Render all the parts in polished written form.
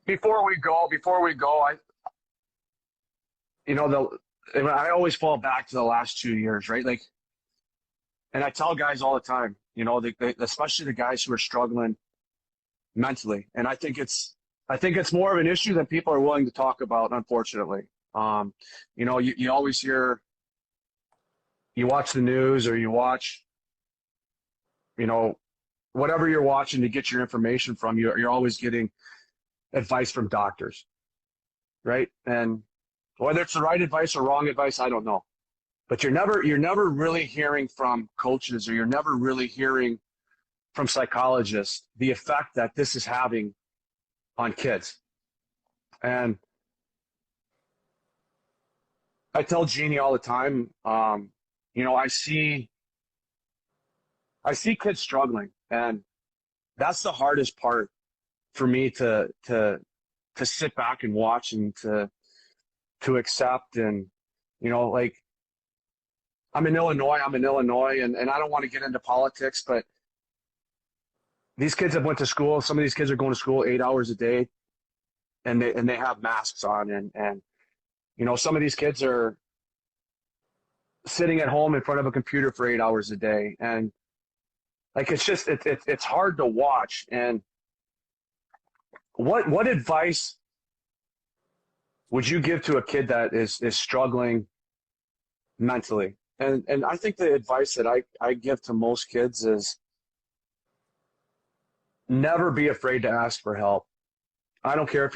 before we go, you know, I always fall back to the last 2 years, right? Like, and I tell guys all the time, you know, especially the guys who are struggling mentally, and I think it's more of an issue than people are willing to talk about, unfortunately. You know, you always hear, you watch the news or you watch, you know, whatever you're watching to get your information from, you're always getting advice from doctors, right? And whether it's the right advice or wrong advice, I don't know. But you're never really hearing from coaches, or you're never really hearing from psychologists the effect that this is having on kids. And I tell Jeannie all the time, you know, I see kids struggling, and that's the hardest part for me to sit back and watch and to accept. And, you know, like, I'm in Illinois, and I don't want to get into politics, but these kids have went to school. Some of these kids are going to school 8 hours a day, and they have masks on, and you know, some of these kids are sitting at home in front of a computer for 8 hours a day, and like, it's hard to watch. And what advice would you give to a kid that is struggling mentally? And I think the advice that I give to most kids is never be afraid to ask for help. I don't care if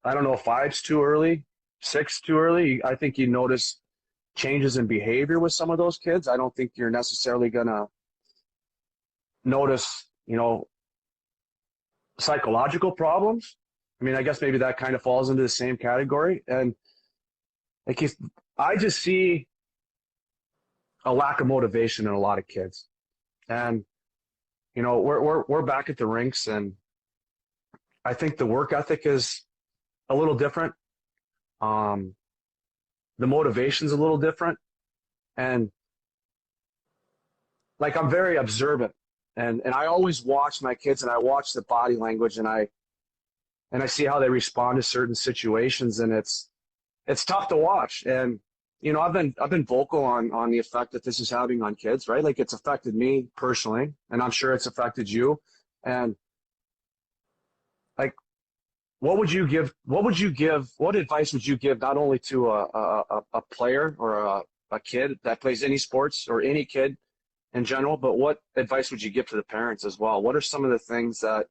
I don't know, 5's too early, 6's too early. I think you notice changes in behavior with some of those kids. I don't think you're necessarily going to notice, you know, psychological problems. I mean, I guess maybe that kind of falls into the same category. And like, I just see a lack of motivation in a lot of kids. And, you know, we're back at the rinks, and I think the work ethic is a little different. The motivation's a little different. And like, I'm very observant, and I always watch my kids, and I watch the body language, and I see how they respond to certain situations, and it's tough to watch. And, you know, I've been vocal on the effect that this is having on kids, right? Like, it's affected me personally, and I'm sure it's affected you. And like, what advice would you give not only to a player or a kid that plays any sports, or any kid in general, but what advice would you give to the parents as well? What are some of the things that,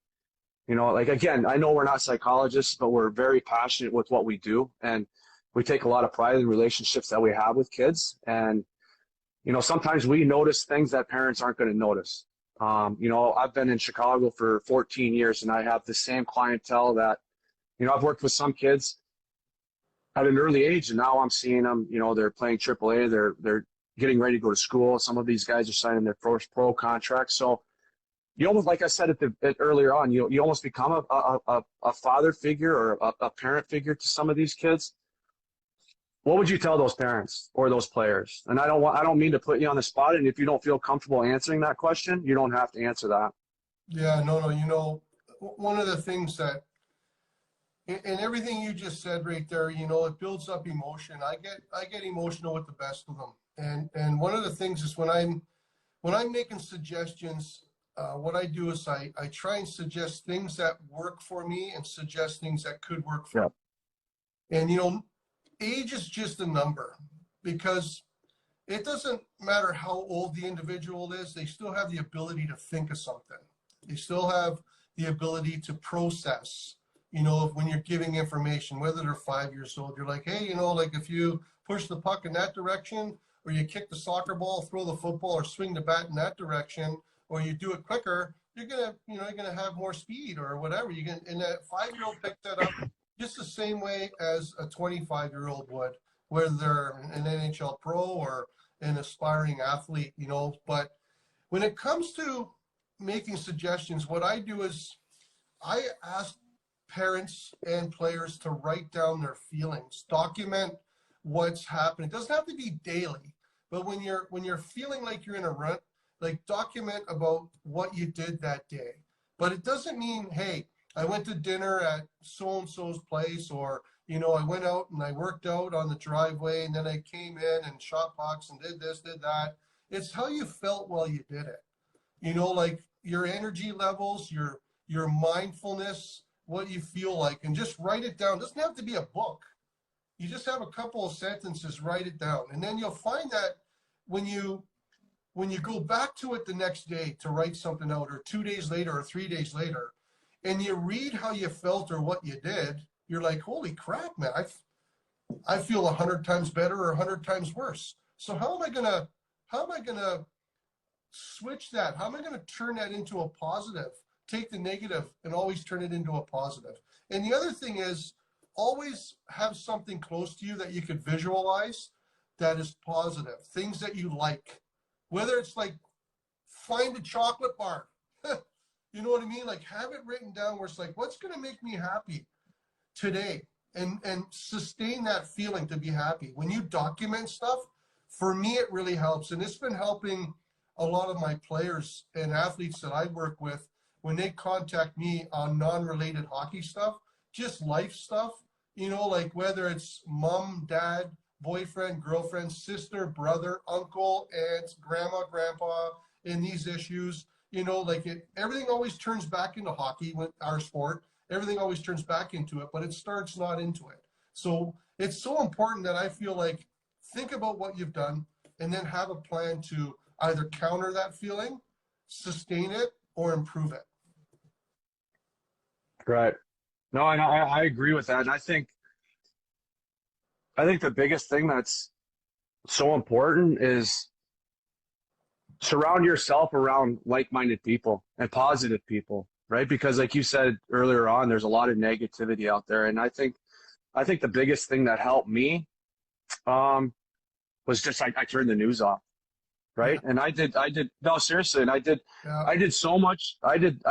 you know, like, again, I know we're not psychologists, but we're very passionate with what we do, and we take a lot of pride in relationships that we have with kids. And, you know, sometimes we notice things that parents aren't going to notice. You know, I've been in Chicago for 14 years, and I have the same clientele that, you know, I've worked with some kids at an early age, and now I'm seeing them, you know, they're playing AAA, they're getting ready to go to school. Some of these guys are signing their first pro contract. So you almost, like I said earlier on, you almost become a father figure, or a parent figure to some of these kids. What would you tell those parents or those players? And I don't mean to put you on the spot, and if you don't feel comfortable answering that question, you don't have to answer that. Yeah, no, you know, one of the things that, and everything you just said right there, you know, it builds up emotion. I get emotional with the best of them. And one of the things is, when I'm making suggestions, what I do is I try and suggest things that work for me, and suggest things that could work for me. And, you know, age is just a number, because it doesn't matter how old the individual is, they still have the ability to think of something. They still have the ability to process. You know, when you're giving information, whether they're 5 years old, you're like, hey, you know, like, if you push the puck in that direction, or you kick the soccer ball, throw the football, or swing the bat in that direction, or you do it quicker, you're gonna have more speed, or whatever. And that 5-year-old picks that up just the same way as a 25-year-old would, whether they're an NHL pro or an aspiring athlete, you know. But when it comes to making suggestions, what I do is I ask parents and players to write down their feelings, document what's happening. It doesn't have to be daily, but when you're feeling like you're in a rut, like, document about what you did that day. But it doesn't mean, hey, I went to dinner at so-and-so's place, or, you know, I went out and I worked out on the driveway, and then I came in and shot pucks and did this, did that. It's how you felt while you did it. You know, like your energy levels, your mindfulness, what you feel like, and just write it down. It doesn't have to be a book. You just have a couple of sentences, write it down. And then you'll find that when you go back to it the next day to write something out, or 2 days later or 3 days later, and you read how you felt or what you did, you're like, holy crap, man, I feel 100 times better or 100 times worse. So how am I gonna switch that? How am I gonna turn that into a positive? Take the negative and always turn it into a positive. And the other thing is, always have something close to you that you could visualize that is positive, things that you like. Whether it's like, find a chocolate bar, you know what I mean? Like, have it written down where it's like, what's going to make me happy today? And sustain that feeling to be happy. When you document stuff, for me, it really helps. And it's been helping a lot of my players and athletes that I work with when they contact me on non-related hockey stuff, just life stuff, you know, like whether it's mom, dad, boyfriend, girlfriend, sister, brother, uncle, aunt, grandma, grandpa, in these issues, you know, like everything always turns back into hockey with our sport. Everything always turns back into it, but it starts not into it. So it's so important that I feel like, think about what you've done and then have a plan to either counter that feeling, sustain it, or improve it. Right. No, and I agree with that. And I think the biggest thing that's so important is surround yourself around like-minded people and positive people, right? Because like you said earlier on, there's a lot of negativity out there. And I think the biggest thing that helped me was just I turned the news off, right? Yeah. And I did no, seriously, and I did so much. I did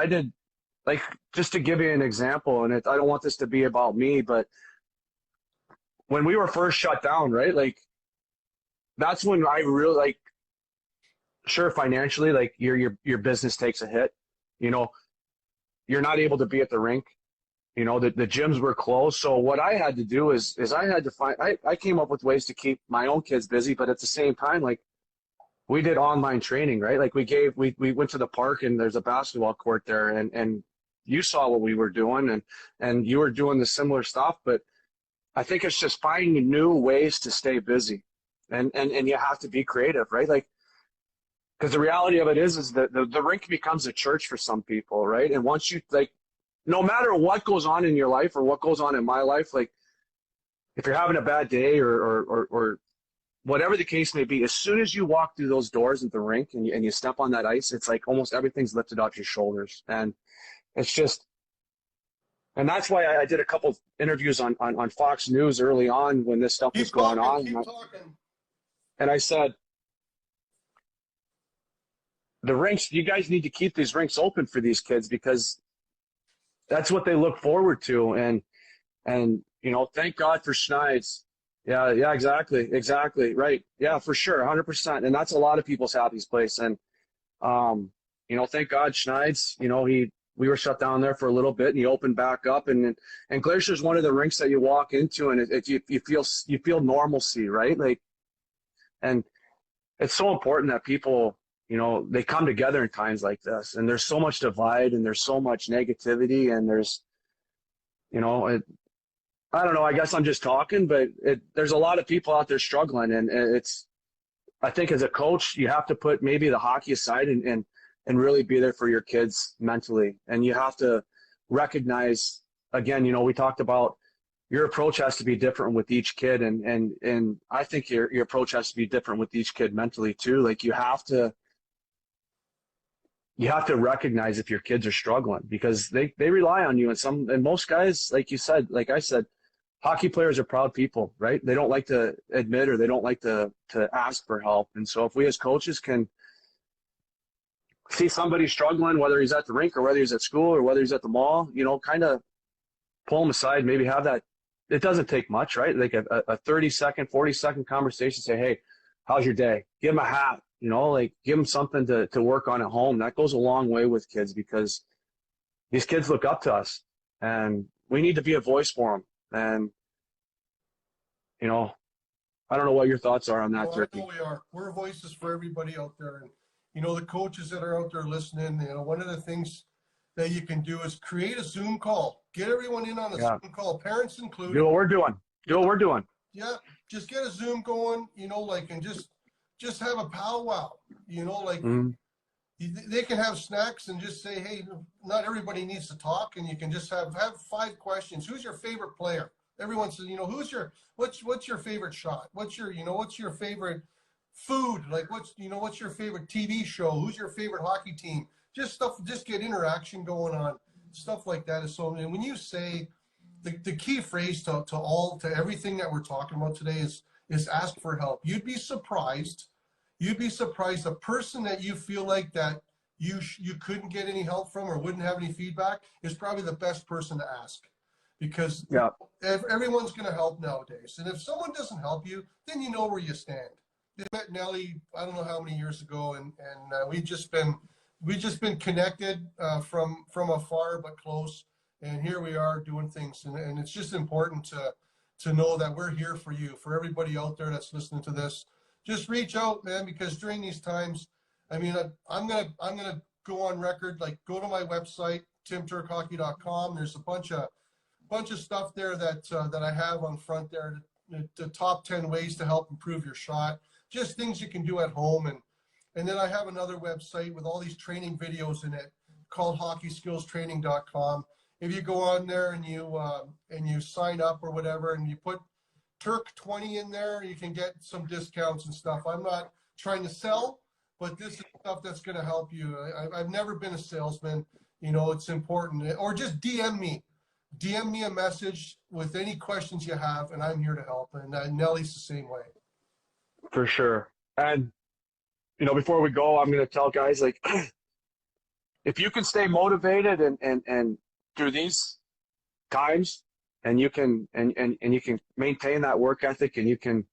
like, just to give you an example, and I don't want this to be about me, but when we were first shut down, right? Like, that's when I really, like, sure, financially, like your business takes a hit. You know, you're not able to be at the rink. You know, the gyms were closed. So what I had to do is I had to find, I came up with ways to keep my own kids busy, but at the same time, like, we did online training, right? Like we went to the park, and there's a basketball court there, and you saw what we were doing, and you were doing the similar stuff. But I think it's just finding new ways to stay busy, and you have to be creative, right? Like, because the reality of it is that the rink becomes a church for some people, right? And once you, like, no matter what goes on in your life or what goes on in my life, like, if you're having a bad day or whatever the case may be, as soon as you walk through those doors at the rink and you step on that ice, it's like almost everything's lifted off your shoulders. And it's just, and that's why I did a couple of interviews on Fox News early on when this stuff was going on. Keep talking. And I said, the rinks, you guys need to keep these rinks open for these kids, because that's what they look forward to. And you know, thank God for Schneid's. Yeah, exactly, right. Yeah, for sure, 100%. And that's a lot of people's happiest place. And you know, thank God Schneid's, you know, we were shut down there for a little bit, and he opened back up, and Glacier's one of the rinks that you walk into, and you feel normalcy, right? Like, and it's so important that people, you know, they come together in times like this. And there's so much divide, and there's so much negativity, and there's, you know, I don't know, I guess I'm just talking, but there's a lot of people out there struggling, and I think as a coach, you have to put maybe the hockey aside and really be there for your kids mentally. And you have to recognize, again, you know, we talked about your approach has to be different with each kid. And I think your approach has to be different with each kid mentally too. Like, you have to recognize if your kids are struggling, because they rely on you. And most guys, like you said, like I said, hockey players are proud people, right? They don't like to admit, or they don't like to ask for help. And so if we as coaches can see somebody struggling, whether he's at the rink or whether he's at school or whether he's at the mall, you know, kind of pull him aside, maybe have that. It doesn't take much, right? Like a 30-second, 40-second conversation, say, hey, how's your day? Give him a hat, you know, like, give him something to work on at home. That goes a long way with kids, because these kids look up to us. and we need to be a voice for them. And, you know, I don't know what your thoughts are on that, Well, I Turkey. know we are. We're voices for everybody out there. And, you know, the coaches that are out there listening, you know, one of the things that you can do is create a Zoom call. Get everyone in on a Yeah. Zoom call, parents Do included. what we're doing. Do what we're doing. Yeah, just get a Zoom going, you know, like, and just have a powwow, you know, like Mm-hmm. they can have snacks and just say, hey, not everybody needs to talk, and you can just have 5 questions. Who's your favorite player? Everyone says, you know, what's your favorite shot? What's your favorite food? Like, what's your favorite TV show? Who's your favorite hockey team? Just get interaction going on. Stuff like that is so. And when you say the key phrase to everything that we're talking about today is ask for help. You'd be surprised. A person that you feel like that you couldn't get any help from or wouldn't have any feedback is probably the best person to ask, because Yeah. everyone's going to help nowadays. And if someone doesn't help you, then you know where you stand. I met Nelly, I don't know how many years ago, and we've just been connected from afar but close. And here we are doing things, and it's just important to know that we're here for you, for everybody out there that's listening to this. Just reach out, man, because during these times, I mean, I'm gonna go on record. Like, go to my website, timturkhockey.com. There's a bunch of stuff there that I have on front there. The top 10 ways to help improve your shot, just things you can do at home, and then I have another website with all these training videos in it called hockeyskillstraining.com. If you go on there and you sign up or whatever, and you put Turk 20 in there, you can get some discounts and stuff. I'm not trying to sell, but this is stuff that's going to help you. I've never been a salesman. You know, it's important. Or just DM me a message with any questions you have, and I'm here to help. And Nelly's the same way. For sure. And, you know, before we go, I'm going to tell guys, like, if you can stay motivated and through these times, and you can you can maintain that work ethic, and you can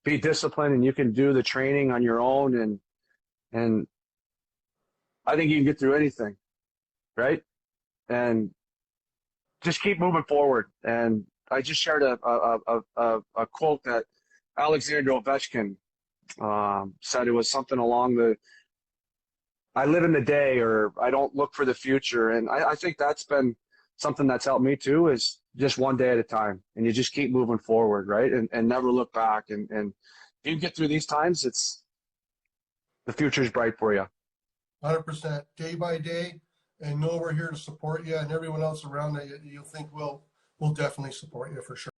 be disciplined, and you can do the training on your own, and I think you can get through anything, right? And just keep moving forward. And I just shared a quote that Alexander Ovechkin said. It was something along the, I live in the day, or I don't look for the future. And I think that's been something that's helped me too, is just one day at a time, and you just keep moving forward, right? And never look back. And if you get through these times, the future's bright for you. 100%, day by day, and know we're here to support you, and everyone else around that you'll think will definitely support you for sure.